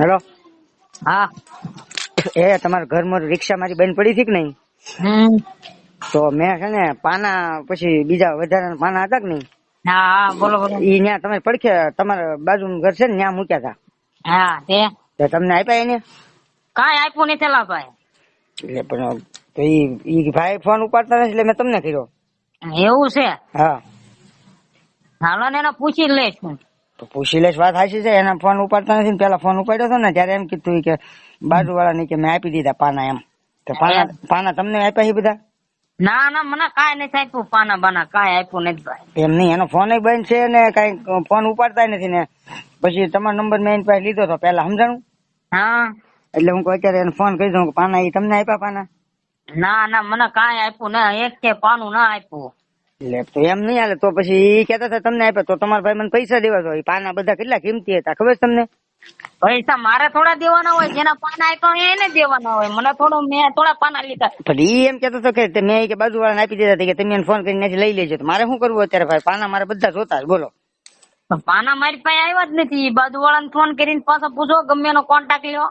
Hello. હા. એ તમારા ઘરમાં રિક્ષા મારી બંધ પડી હતી કે નહીં? તો મેં છે ને પાના પછી બીજા વધારાના પાના હતા કે નહીં? હા હા બોલો બોલો. ઈ ન્યા તમે પડખે તમારા બાજુનું ઘર છે ને ન્યા મૂક્યા હતા. હા તે તો તમને આપ્યા એને? કાંઈ આપ્યું નહીં થેલા ભાઈ. એટલે પણ તો ઈ ભાઈ ફોન ઉપાડતા નથી એટલે મેં તમને કર્યો. એવું છે? હા. હાલો ને એને પૂછી જ લઈશ હું. તો પૂછી લઈશ, વાત સાચી છે. એના ફોન ઉપાડતા નથી ને પેલા ફોન ઉપાડ્યો હતો ને ત્યારે એમ કીધું કે બાજુ વાળા કે મેં આપી દીધા પાના એમ. તો પાના તમને આપ્યા છે બધા? ના ના મને કાંઈ નથી આપ્યું, પાના બાના કાંઈ આપ્યું નથી ભાઈ. એમ નહીં, એનો ફોન બંધ છે ને કઈ ફોન ઉપાડતા નથી ને પછી તમારો નંબર મેં એની પાસે લીધો હતો પેલા, સમજાણું? હા. એટલે હું અત્યારે એને ફોન કરી દઉં કે પાના એ તમને આપ્યા પાના? ના ના મને કાંઈ આપ્યું ના, એક કે પાનું ના આપ્યું. એટલે તો એમ નહીં હાલે. તો પછી એ કહેતા હતા તમને આપ્યા, તો તમારા ભાઈ મને પૈસા દેવા જોઈએ. પાના બધા કેટલા કિંમતી હતા ખબર છે તમને? પૈસા મારે થોડા દેવાના હોય, જેના પાના આપ્યા એને દેવાના હોય. મને થોડો, મેં થોડા પાના લીધા. પણ ઈ એમ કેતો હતો કે મેં કે બાજુ વાળાને આપી દીધા કે તમે એને ફોન કરીને લઈ લેજો. તો મારે શું કરવું અત્યારે ભાઈ? પાના મારે બધા જોતા બોલો. પાના મારી પાસે આવ્યા જ નથી. બાજુ વાળાને ફોન કરીને પાછો પૂછો, ગમે એનો કોન્ટેક્ટ લ્યો.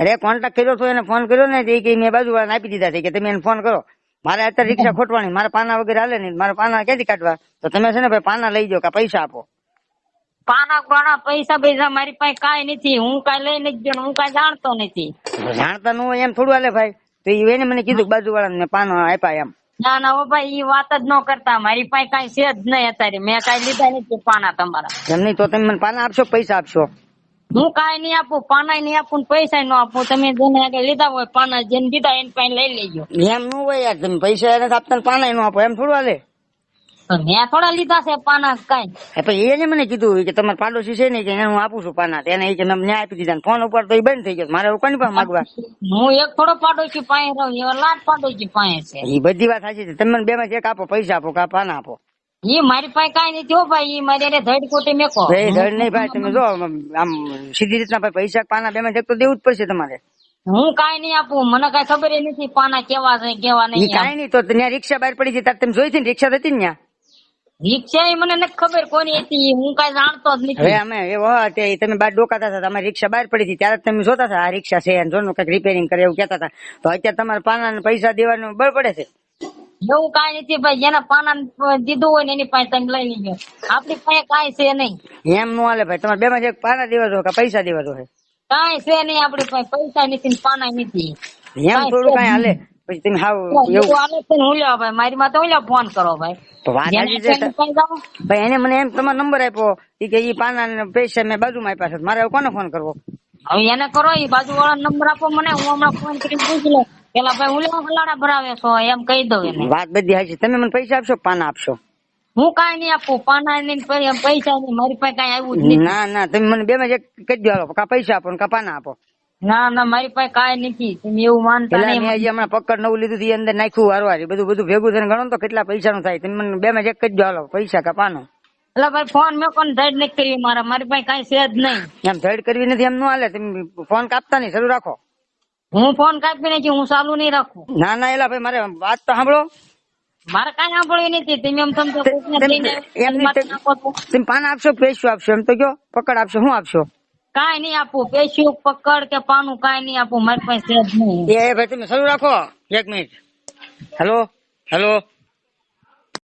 અરે કોન્ટેક્ટ કર્યો તો એને ફોન કર્યો ને કે મેં બાજુ વાળાને આપી દીધા કે તમે એને ફોન કરો. મારે અત્યારે રિક્ષા ખોટવાની, મારે પાના વગર હાલે નહીં. મારે પાના ક્યાંથી કાઢવા? તો તમે છે ને ભાઈ પાના લઈ જાઓ કે પૈસા આપો. પાના પૈસા મારી પાસે કાંઈ નથી. હું કાંઈ લઈ નથી ગયો, હું કાંઈ જાણતો નથી. જાણતા ન હોય એમ થોડું હાલે ભાઈ. તો એને મને કીધું બાજુ વાળાને મેં પાના આપ્યા એમ. ના ના હો ભાઈ, ઈ વાત જ ન કરતા. મારી પાસે કાંઈ છે જ નહીં અત્યારે. મેં કાંઈ લીધા નથી પાના તમારા. એમ નહીં તો તમે મને પાના આપશો, પૈસા આપશો? હું કાંઈ નહીં આપું, પાના નહીં આપું, પૈસા ન આપું. તમે જેને આગળ લીધા હોય પાના, જેને દીધા એને પાસે લઈ લેજો. એમ ન હોય યાર, તમે પૈસા એને આપતા પાના ન આપો એમ થોડું હાલે. મેં થોડા લીધા છે પાના કાંઈ. પછી એને મને કીધું કે તમારા પાડોશી છે ને કે એને હું આપું છું પાના, એને એ કે મેં આપી દીધા. ફોન ઉપર તો એ બંધ થઈ ગયો. મારે કોની પાસે માગવા? હું એક થોડો પાડોશી પાસે રહું, એવા લાખ પાડોશી પાસે છે. એ બધી વાત સાચી છે. તમે મને બે માં એક આપો, પૈસા આપો કે પાના આપો. ઈ મારી પાસે કાંઈ નથી હો ભાઈ. ઈ મારી ધડ કોટી મેકો. ધડ નહીં ભાઈ, તમે જો આમ સીધી રીતના ભાઈ પૈસા પાના બે માં તો દેવું જ પડશે તમારે. હું કાંઈ નહીં આપું, મને કાંઈ ખબર નથી પાના કેવા છે કેવા નહીં. કાંઈ નહીં તો ત્યાં રિક્ષા બહાર પડી છે ત્યારે તમે જોઈ હતી ને? રિક્ષા હતી ને ત્યાં? રિક્ષા એ મને નથી ખબર કોની હતી, હું કાંઈ જાણતો જ નથી. હવે અમે એવો તમે બહાર ડોકાતા હતા, તમારી રિક્ષા બહાર પડી હતી ત્યારે તમે જોતા હતા આ રિક્ષા છે જોનું કઈક રિપેરિંગ કરે એવું કેતા હતા. તો અત્યારે તમારે પાના પૈસા દેવાનું બળ પડે છે? એવું કાંઈ નથી ભાઈ. જેના પાના દીધું હોય ને એની પાસે તમે લઈ લેજો. આપડી પાસે કાંઈ છે નહીં. એમ નો હાલે ભાઈ. તમારે બે માં એક પાના દેવા દો કે પૈસા દેવા દો? કાંઈ છે નહીં આપડી પાસે. પૈસા નથી ને પાના નથી. એમ થોડું કઈ હાલે? પછી તમે હાવ એવું હાલે છે ને હું લ્યો ભાઈ, મારી માં તો હું લ્યો ફોન કરો ભાઈ. તો વાત સાચી છે ભાઈ. એને મને એમ તમારો નંબર આપ્યો કે ઈ પાના ને પૈસા મેં બાજુમાં આપ્યા છે. મારે કોને ફોન કરવો? હવે એને કરો, એ બાજુ વાળા નંબર આપો મને, હું હમણાં ફોન કરીને પૂછી લઉં. પેલા ભાઈ હું હલાડા ભરાવે છો એમ કહી દઉં એને. વાત બધી સાચી. તમે મને પૈસા આપશો, પાના આપશો? હું કાંઈ નહીં આપું, પાના નહીં પૈસા નહીં. મારી પાસે કાંઈ આવ્યું જ નહીં. ના ના, તમે મને બે માં એક કહી દો, કા પૈસા આપો કા પાના આપો. ના ના મારી પાસે કાંઈ નથી. તમે એવું માનતા નહીં. મેં હમણાં પકડ નવું લીધું હતું, અંદર નાખ્યું વારવારી બધું ભેગું થઈને ગણો તો કેટલા પૈસા નું થાય. તમે મને બે માં એક કહી દો, હાલો પૈસા કા પાનો. એટલે ભાઈ ફોન મેં કોણ ધડ નથી કરવી મારા, મારી પાસે કાંઈ છે જ નહીં. એમ ધડ કરવી નથી એમ નો હાલે. તમે ફોન કાપતા નહીં, શરૂ રાખો. હું ફોન કાપી નથી, હું ચાલુ નહીં રાખું. ના ના એલા ભાઈ, મારે વાત તો સાંભળો. મારે કાંઈ સાંભળવી નથી. તમે એમ સમજો તમે પાના આપશો, પૈસા આપશો એમ તો કયો? પકડ આપશો, શું આપશો? કાંઈ નહીં આપું, પૈસું પકડ કે પાનું કાંઈ નહીં આપું. મારી પાસે છે જ નહીં. એ ભાઈ તમે શરૂ રાખો 1 મિનિટ. Hello hello.